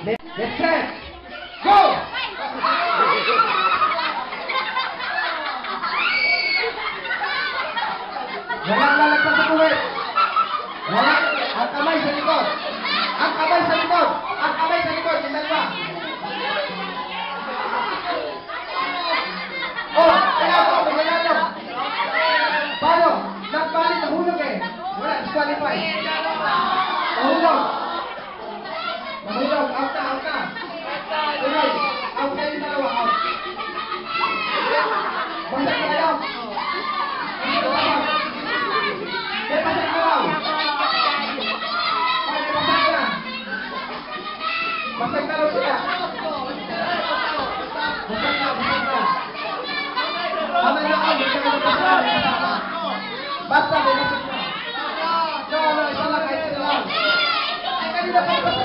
Get set! Go! Walang lalagpas sa puwet. Walang. Ang kamay sa likod. Ang kamay sa likod. Ang kamay sa likod. Yung dalawa. Oh! Kailangan ko. Kailangan. Paano? Nagpalit. Nahulog eh. Wala. Disqualify. Nahulog. Nahulog. Out na. Out na. Tuloy. Out na yung dalawa. Out. Basag na kayo. Basag na raw. Basag na. Basag na raw sila. Basag na. Basag na. Basag na ako. Basta may basag na. No, isa lang. Kahit sila lang. Ay, kanina pa basag.